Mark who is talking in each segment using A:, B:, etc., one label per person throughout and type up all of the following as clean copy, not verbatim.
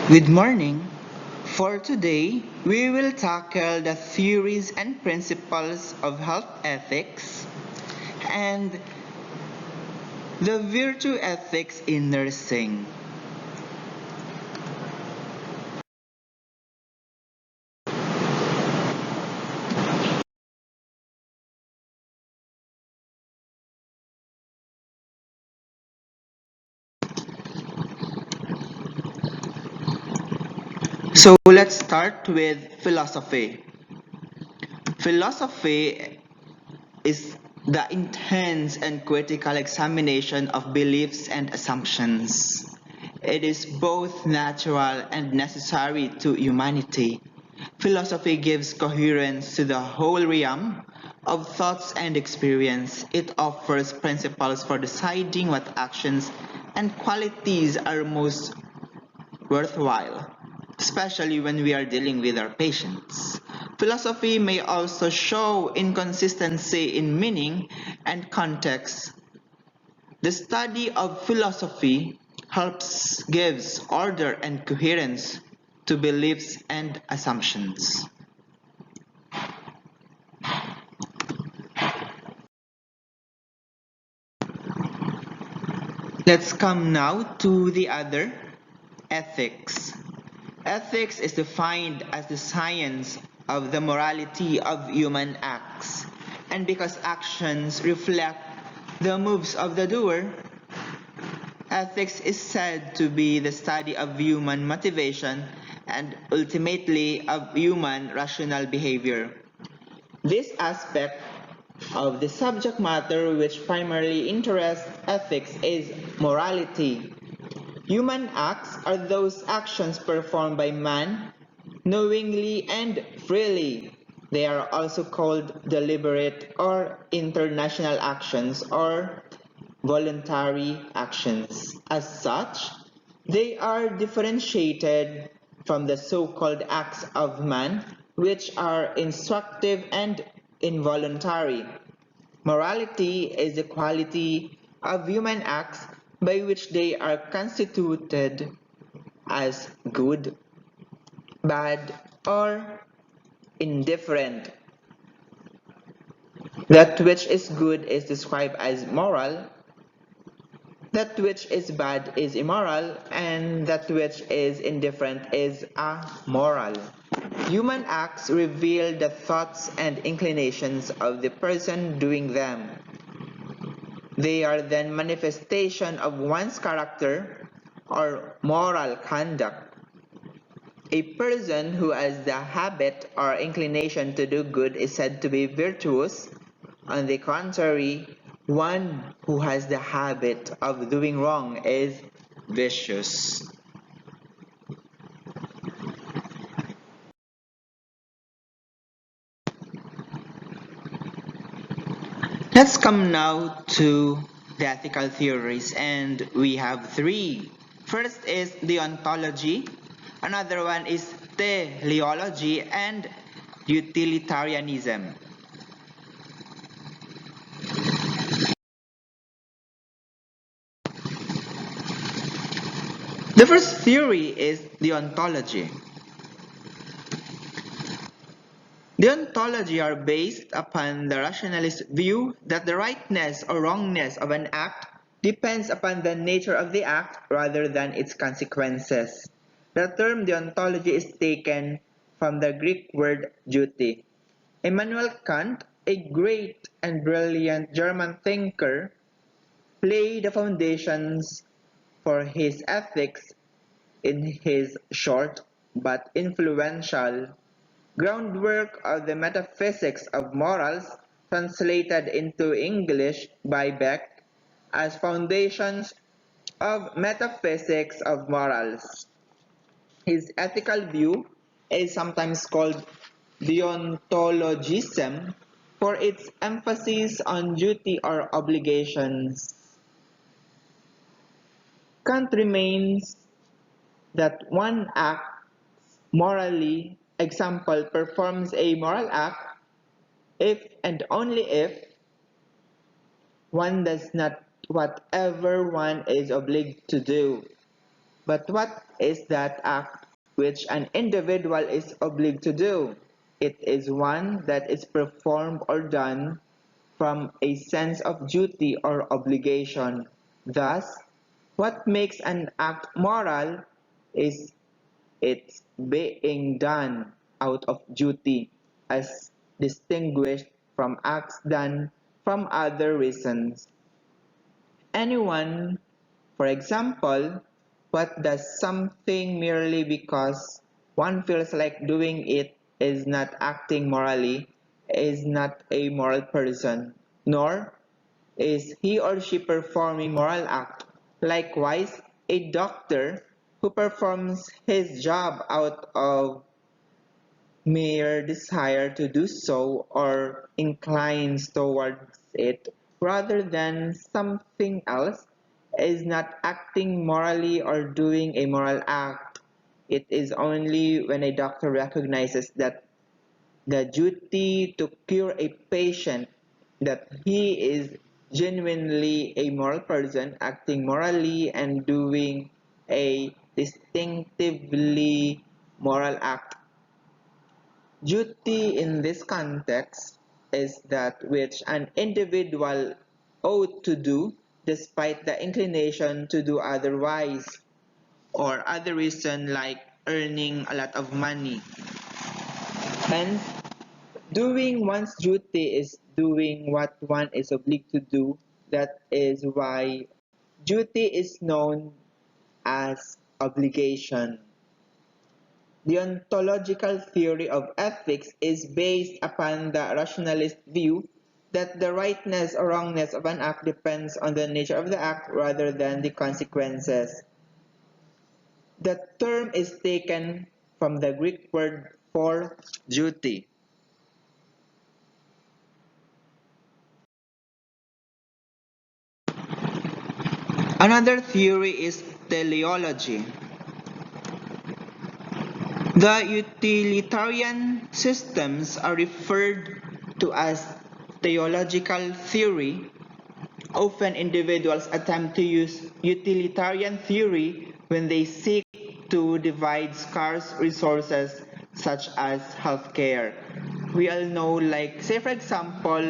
A: Good morning. For today, we will tackle the theories and principles of health ethics and the virtue ethics in nursing. So let's start with philosophy. Philosophy is the intense and critical examination of beliefs and assumptions. It is both natural and necessary to humanity. Philosophy gives coherence to the whole realm of thoughts and experience. It offers principles for deciding what actions and qualities are most worthwhile, especially when we are dealing with our patients. Philosophy may also show inconsistency in meaning and context. The study of philosophy helps gives order and coherence to beliefs and assumptions. Let's come now to the other, ethics. Ethics is defined as the science of the morality of human acts. And because actions reflect the moves of the doer, ethics is said to be the study of human motivation and ultimately of human rational behavior. This aspect of the subject matter which primarily interests ethics is morality. Human acts are those actions performed by man knowingly and freely. They are also called deliberate or international actions or voluntary actions. As such, they are differentiated from the so-called acts of man, which are instructive and involuntary. Morality is the quality of human acts by which they are constituted as good, bad, or indifferent. That which is good is described as moral, that which is bad is immoral, and that which is indifferent is amoral. Human acts reveal the thoughts and inclinations of the person doing them. They are then manifestation of one's character or moral conduct. A person who has the habit or inclination to do good is said to be virtuous. On the contrary, one who has the habit of doing wrong is vicious. Let's come now to the ethical theories, and we have three. First is deontology, another one is teleology, and utilitarianism. The first theory is deontology. Deontology are based upon the rationalist view that the rightness or wrongness of an act depends upon the nature of the act rather than its consequences. The term deontology is taken from the Greek word duty. Immanuel Kant, a great and brilliant German thinker, laid the foundations for his ethics in his short but influential groundwork of the metaphysics of morals, translated into English by Beck as Foundations of Metaphysics of Morals. His ethical view is sometimes called deontologism for its emphasis on duty or obligations. Kant remains that one acts morally, example, performs a moral act if and only if one does not whatever one is obliged to do. But what is that act which an individual is obliged to do? It is one that is performed or done from a sense of duty or obligation. Thus, what makes an act moral is its being done out of duty, as distinguished from acts done from other reasons. Anyone, for example, what does something merely because one feels like doing it is not acting morally, is not a moral person, nor is he or she performing moral act. Likewise, a doctor who performs his job out of mere desire to do so or inclines towards it rather than something else is not acting morally or doing a moral act. It is only when a doctor recognizes that the duty to cure a patient that he is genuinely a moral person acting morally and doing a distinctively moral act. Duty in this context is that which an individual ought to do despite the inclination to do otherwise or other reason like earning a lot of money. Hence, doing one's duty is doing what one is obliged to do. That is why duty is known as obligation. The ontological theory of ethics is based upon the rationalist view that the rightness or wrongness of an act depends on the nature of the act rather than the consequences. The term is taken from the Greek word for duty. Another theory is teleology. The utilitarian systems are referred to as theological theory. Often individuals attempt to use utilitarian theory when they seek to divide scarce resources such as healthcare. We all know, like, say for example,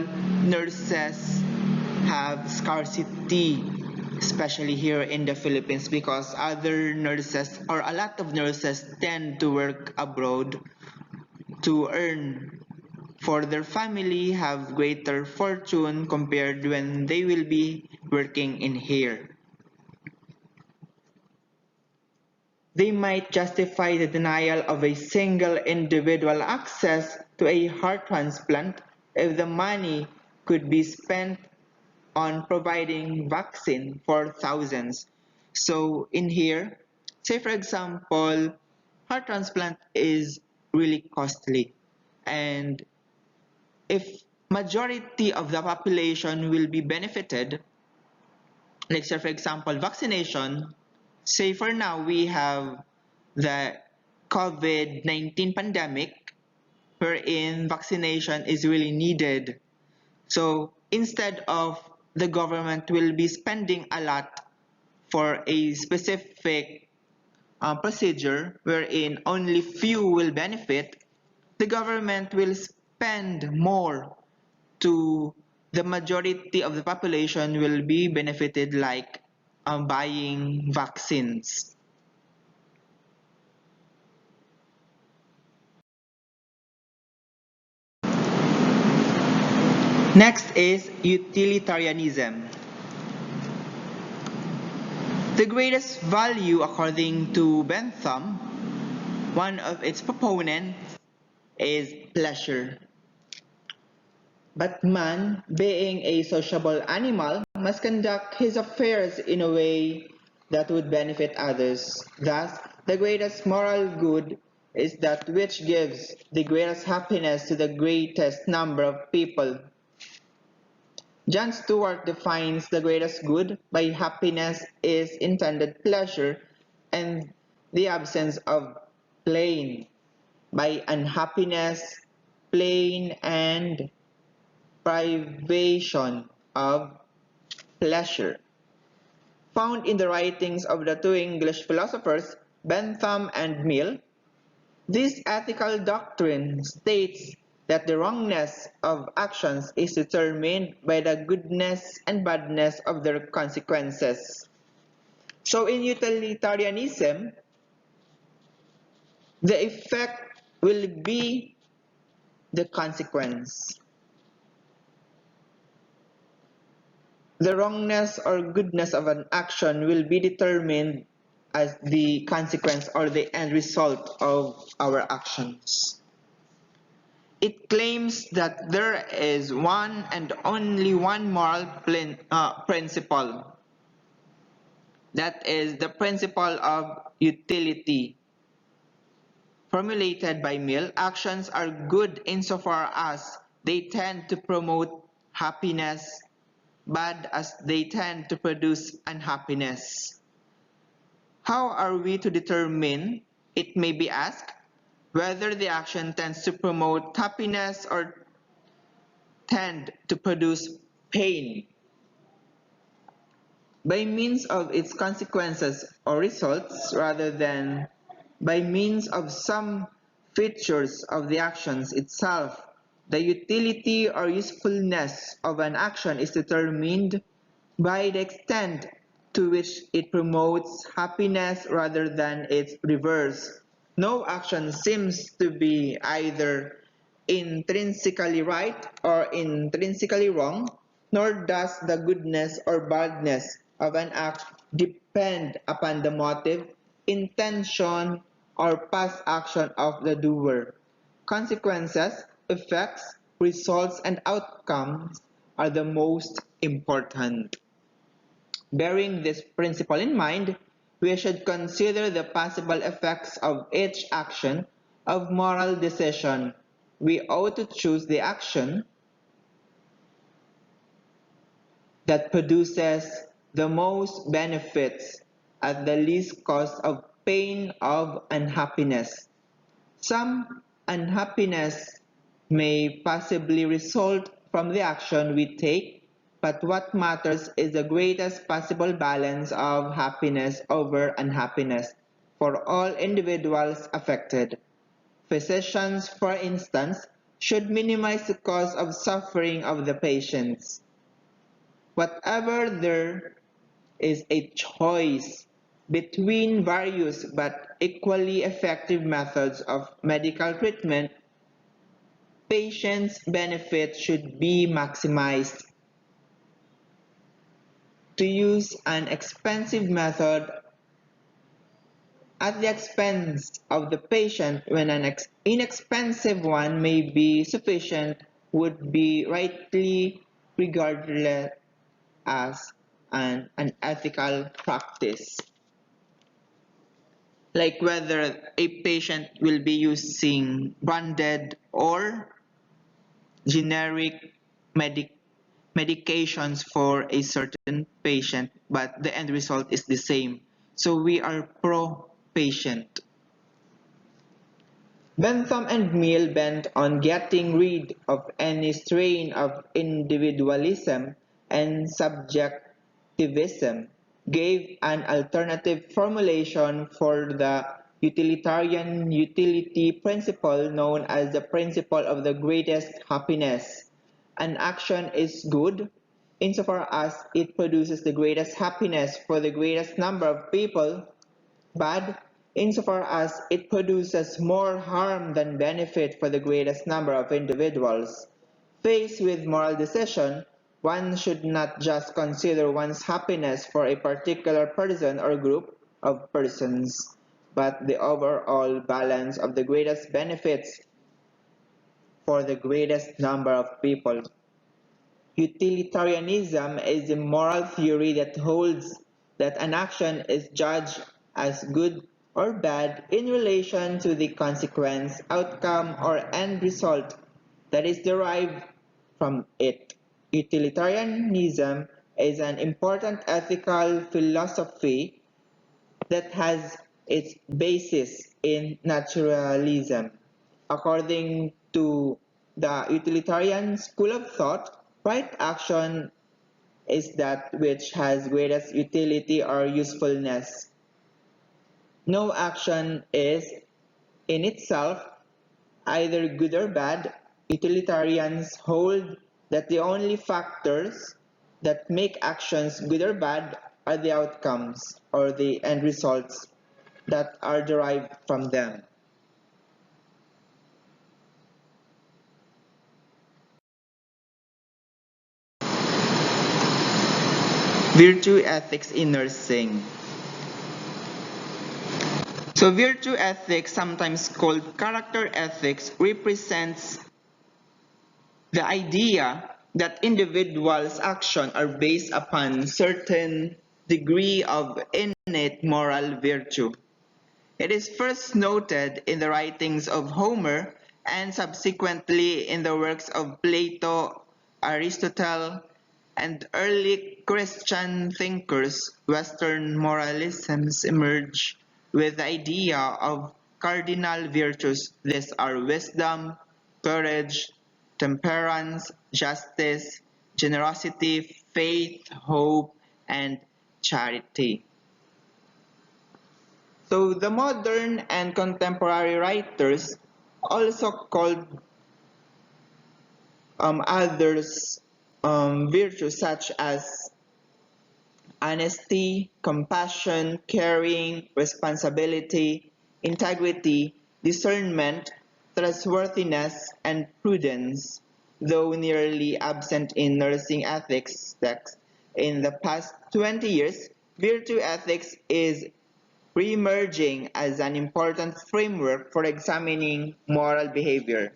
A: nurses have scarcity, especially here in the Philippines, because other nurses or a lot of nurses tend to work abroad to earn for their family, have greater fortune compared when they will be working in here. They might justify the denial of a single individual access to a heart transplant if the money could be spent on providing vaccine for thousands. So in here, say for example, heart transplant is really costly, and if majority of the population will be benefited, like say for example vaccination, say for now we have the COVID-19 pandemic wherein vaccination is really needed. So instead of the government will be spending a lot for a specific procedure wherein only few will benefit, the government will spend more to the majority of the population will be benefited like buying vaccines. Next is utilitarianism. The greatest value according to Bentham, one of its proponents, is pleasure. But man, being a sociable animal, must conduct his affairs in a way that would benefit others. Thus, the greatest moral good is that which gives the greatest happiness to the greatest number of people. John Stuart defines the greatest good by happiness is intended pleasure and the absence of pain, by unhappiness, pain, and privation of pleasure. found in the writings of the two English philosophers Bentham and Mill. This ethical doctrine states that the wrongness of actions is determined by the goodness and badness of their consequences. So in utilitarianism, the effect will be the consequence. The wrongness or goodness of an action will be determined as the consequence or the end result of our actions. It claims that there is one and only one moral principle. That is the principle of utility. Formulated by Mill, actions are good insofar as they tend to promote happiness, bad as they tend to produce unhappiness. How are we to determine, it may be asked, whether the action tends to promote happiness or tend to produce pain? By means of its consequences or results rather than by means of some features of the actions itself. The utility or usefulness of an action is determined by the extent to which it promotes happiness rather than its reverse. No action seems to be either intrinsically right or intrinsically wrong, nor does the goodness or badness of an act depend upon the motive, intention, or past action of the doer. Consequences, effects, results, and outcomes are the most important. Bearing this principle in mind, we should consider the possible effects of each action of moral decision. We ought to choose the action that produces the most benefits at the least cost of pain of unhappiness. Some unhappiness may possibly result from the action we take, but what matters is the greatest possible balance of happiness over unhappiness for all individuals affected. Physicians, for instance, should minimize the cause of suffering of the patients. Whatever there is a choice between various but equally effective methods of medical treatment, patients' benefit should be maximized. To use an expensive method at the expense of the patient when an inexpensive one may be sufficient would be rightly regarded as an unethical practice. Like whether a patient will be using branded or generic medications for a certain patient, but the end result is the same. So we are pro-patient. Bentham and Mill bent on getting rid of any strain of individualism and subjectivism, gave an alternative formulation for the utilitarian utility principle known as the principle of the greatest happiness. An action is good insofar as it produces the greatest happiness for the greatest number of people, bad insofar as it produces more harm than benefit for the greatest number of individuals. Faced with moral decision, one should not just consider one's happiness for a particular person or group of persons, but the overall balance of the greatest benefits for the greatest number of people. Utilitarianism is a moral theory that holds that an action is judged as good or bad in relation to the consequence, outcome, or end result that is derived from it. Utilitarianism is an important ethical philosophy that has its basis in naturalism. According to the utilitarian school of thought, right action is that which has greatest utility or usefulness. No action is, in itself, either good or bad. Utilitarians hold that the only factors that make actions good or bad are the outcomes or the end results that are derived from them. Virtue ethics in nursing. So virtue ethics, sometimes called character ethics, represents the idea that individuals' actions are based upon certain degree of innate moral virtue. It is first noted in the writings of Homer and subsequently in the works of Plato, Aristotle, and early Christian thinkers. Western moralisms emerge with the idea of cardinal virtues. These are wisdom, courage, temperance, justice, generosity, faith, hope, and charity. So the modern and contemporary writers also called others virtues such as honesty, compassion, caring, responsibility, integrity, discernment, trustworthiness, and prudence, though nearly absent in nursing ethics texts. In the past 20 years, virtue ethics is re-emerging as an important framework for examining moral behavior.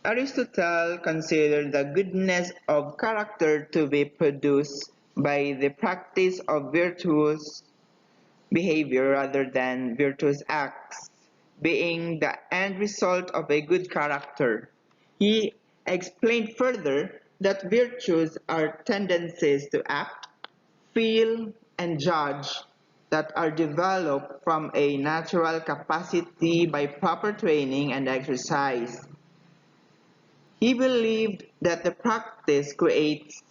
A: Aristotle considered the goodness of character to be produced by the practice of virtuous behavior rather than virtuous acts, being the end result of a good character. He explained further that virtues are tendencies to act, feel, and judge that are developed from a natural capacity by proper training and exercise. He believed that the practice creates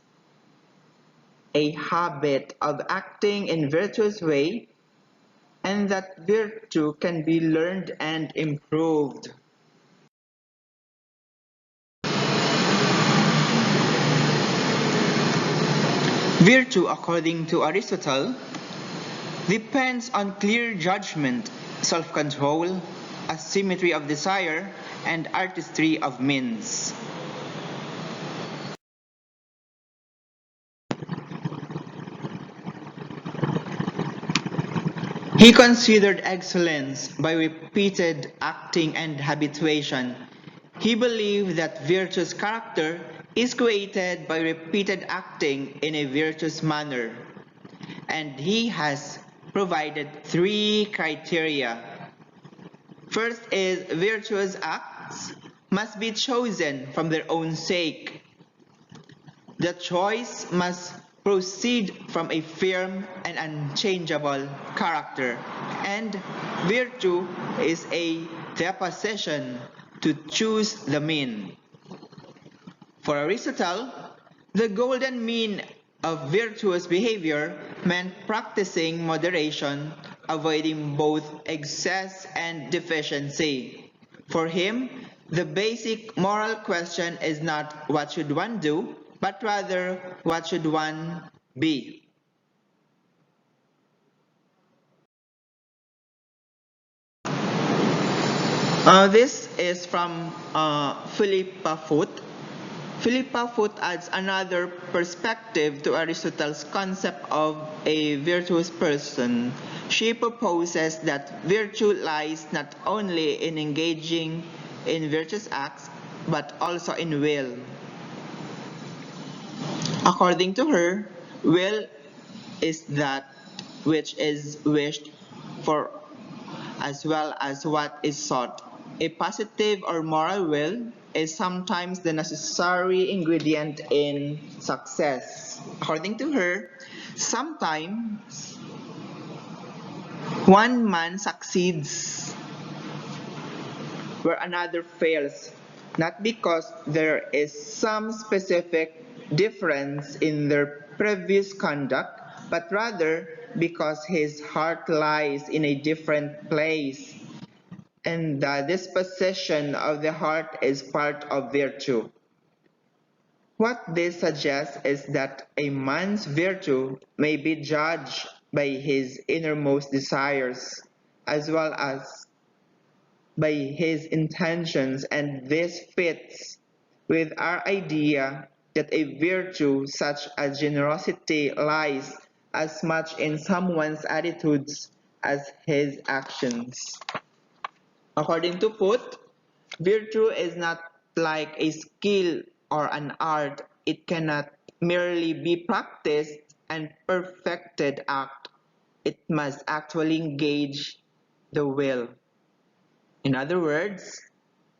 A: a habit of acting in virtuous way and that virtue can be learned and improved. Virtue, according to Aristotle, depends on clear judgment, self-control, asymmetry of desire, and artistry of means. He considered excellence by repeated acting and habituation. He believed that virtuous character is created by repeated acting in a virtuous manner, and he has provided three criteria. First is virtuous acts must be chosen from their own sake. The choice must proceed from a firm and unchangeable character, and virtue is a deposition to choose the mean. For Aristotle, the golden mean of virtuous behavior meant practicing moderation, avoiding both excess and deficiency. For him, the basic moral question is not what should one do, but rather what should one be. This is from Philippa Foot. Philippa Foot adds another perspective to Aristotle's concept of a virtuous person. She proposes that virtue lies not only in engaging in virtuous acts, but also in will. According to her, will is that which is wished for as well as what is sought. A positive or moral will is sometimes the necessary ingredient in success. According to her, sometimes one man succeeds where another fails. not because there is some specific difference in their previous conduct, but rather because his heart lies in a different place, and the disposition of the heart is part of virtue. What this suggests is that a man's virtue may be judged by his innermost desires as well as by his intentions, and this fits with our idea that a virtue such as generosity lies as much in someone's attitudes as his actions. According to Put, virtue is not like a skill or an art. It cannot merely be practiced and perfected act. It must actually engage the will. In other words,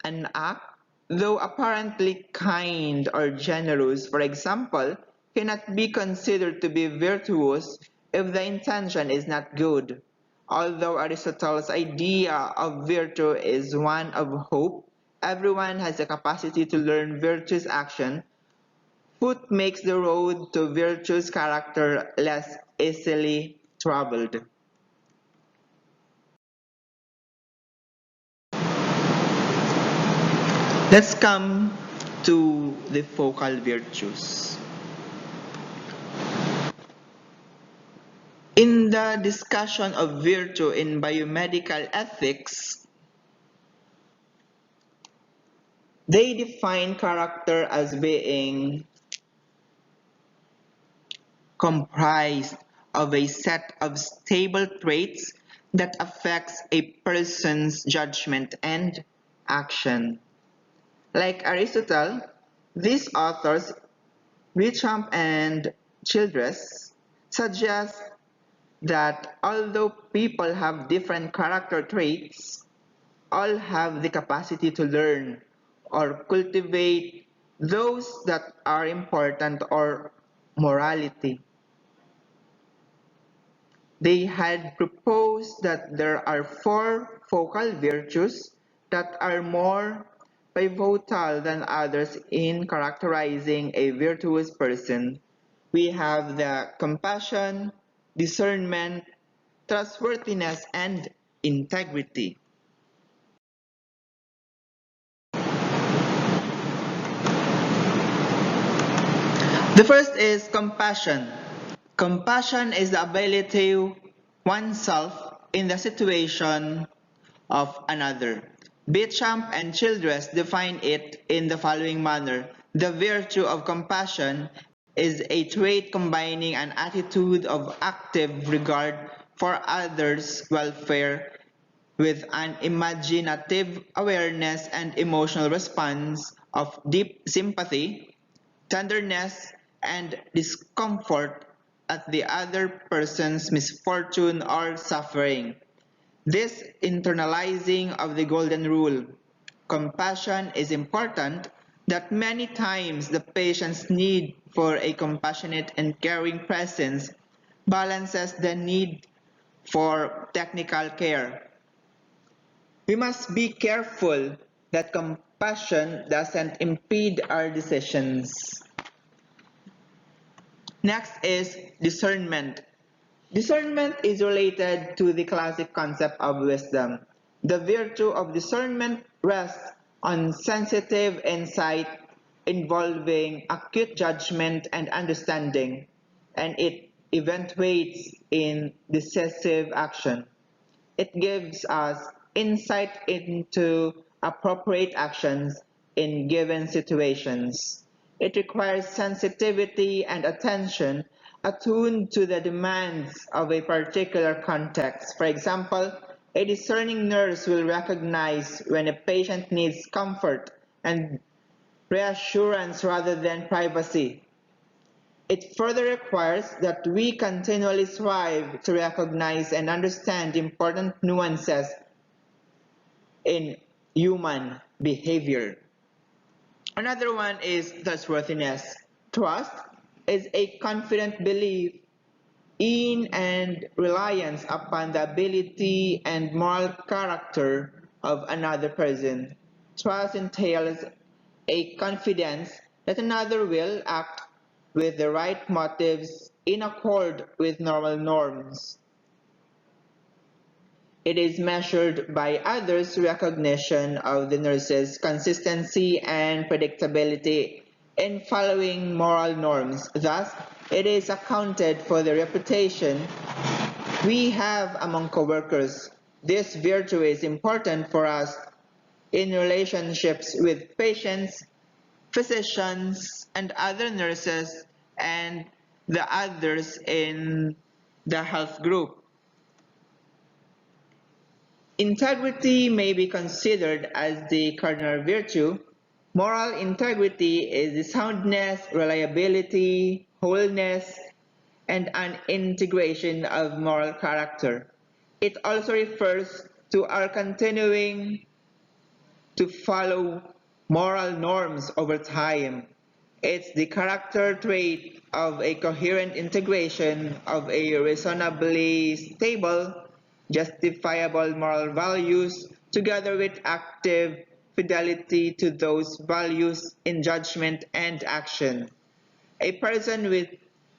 A: an act, though apparently kind or generous, for example, cannot be considered to be virtuous if the intention is not good. Although Aristotle's idea of virtue is one of hope, everyone has the capacity to learn virtuous action. Foot makes the road to virtuous character less easily traveled. Let's come to the focal virtues. In the discussion of virtue in biomedical ethics, they define character as being comprised of a set of stable traits that affects a person's judgment and action. Like Aristotle, these authors, Beauchamp and Childress, suggest that although people have different character traits, all have the capacity to learn or cultivate those that are important or morality. They had proposed that there are four focal virtues that are more pivotal than others in characterizing a virtuous person. We have the compassion, discernment, trustworthiness, and integrity. The first is compassion. Compassion is the ability to oneself in the situation of another. Beauchamp and Childress define it in the following manner. The virtue of compassion is a trait combining an attitude of active regard for others' welfare with an imaginative awareness and emotional response of deep sympathy, tenderness, and discomfort at the other person's misfortune or suffering. This internalizing of the golden rule, compassion is important, that many times the patient's need for a compassionate and caring presence balances the need for technical care. We must be careful that compassion doesn't impede our decisions. Next is discernment. Discernment is related to the classic concept of wisdom. The virtue of discernment rests on sensitive insight involving acute judgment and understanding, and it eventuates in decisive action. It gives us insight into appropriate actions in given situations. It requires sensitivity and attention attuned to the demands of a particular context. For example, a discerning nurse will recognize when a patient needs comfort and reassurance rather than privacy. It further requires that we continually strive to recognize and understand important nuances in human behavior. Another one is trustworthiness. Trust is a confident belief in and reliance upon the ability and moral character of another person. Trust entails a confidence that another will act with the right motives in accord with normal norms. It is measured by others' recognition of the nurse's consistency and predictability in following moral norms. Thus, it is accounted for the reputation we have among coworkers. This virtue is important for us in relationships with patients, physicians, and other nurses, and the others in the health group. Integrity may be considered as the cardinal virtue. Moral integrity is the soundness, reliability, wholeness, and an integration of moral character. It also refers to our continuing to follow moral norms over time. It's the character trait of a coherent integration of a reasonably stable, justifiable moral values together with active fidelity to those values in judgment and action. A person with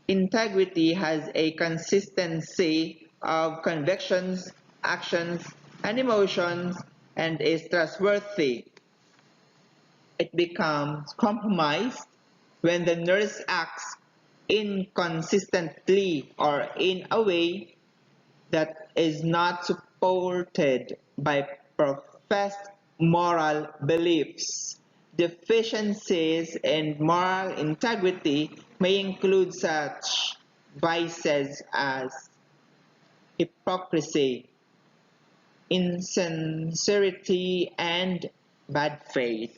A: integrity has a consistency of convictions, actions, and emotions and is trustworthy. It becomes compromised when the nurse acts inconsistently or in a way that is not supported by professed moral beliefs. Deficiencies in moral integrity may include such vices as hypocrisy, insincerity, and bad faith.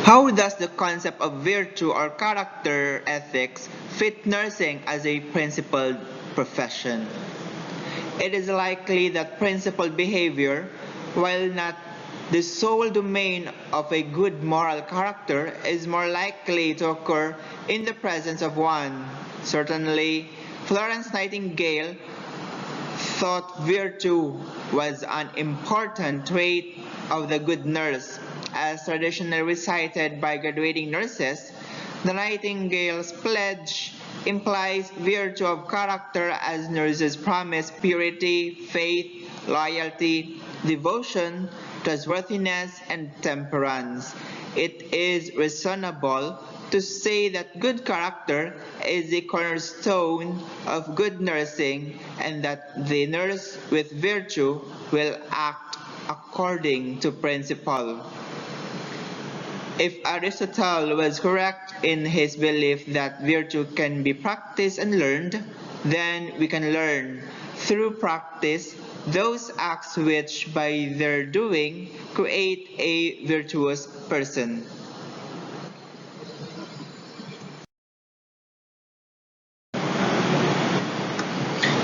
A: How does the concept of virtue or character ethics fit nursing as a principled profession? It is likely that principled behavior, while not the sole domain of a good moral character, is more likely to occur in the presence of one. Certainly, Florence Nightingale thought virtue was an important trait of the good nurse. As traditionally recited by graduating nurses, the Nightingale's pledge implies virtue of character as nurses promise purity, faith, loyalty, devotion, trustworthiness, and temperance. It is reasonable to say that good character is the cornerstone of good nursing and that the nurse with virtue will act according to principle. If Aristotle was correct in his belief that virtue can be practiced and learned, then we can learn through practice those acts which by their doing create a virtuous person.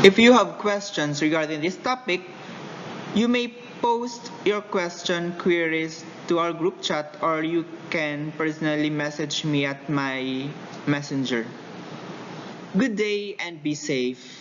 A: If you have questions regarding this topic, you may post your question queries to our group chat or you can personally message me at my messenger. Good day and be safe.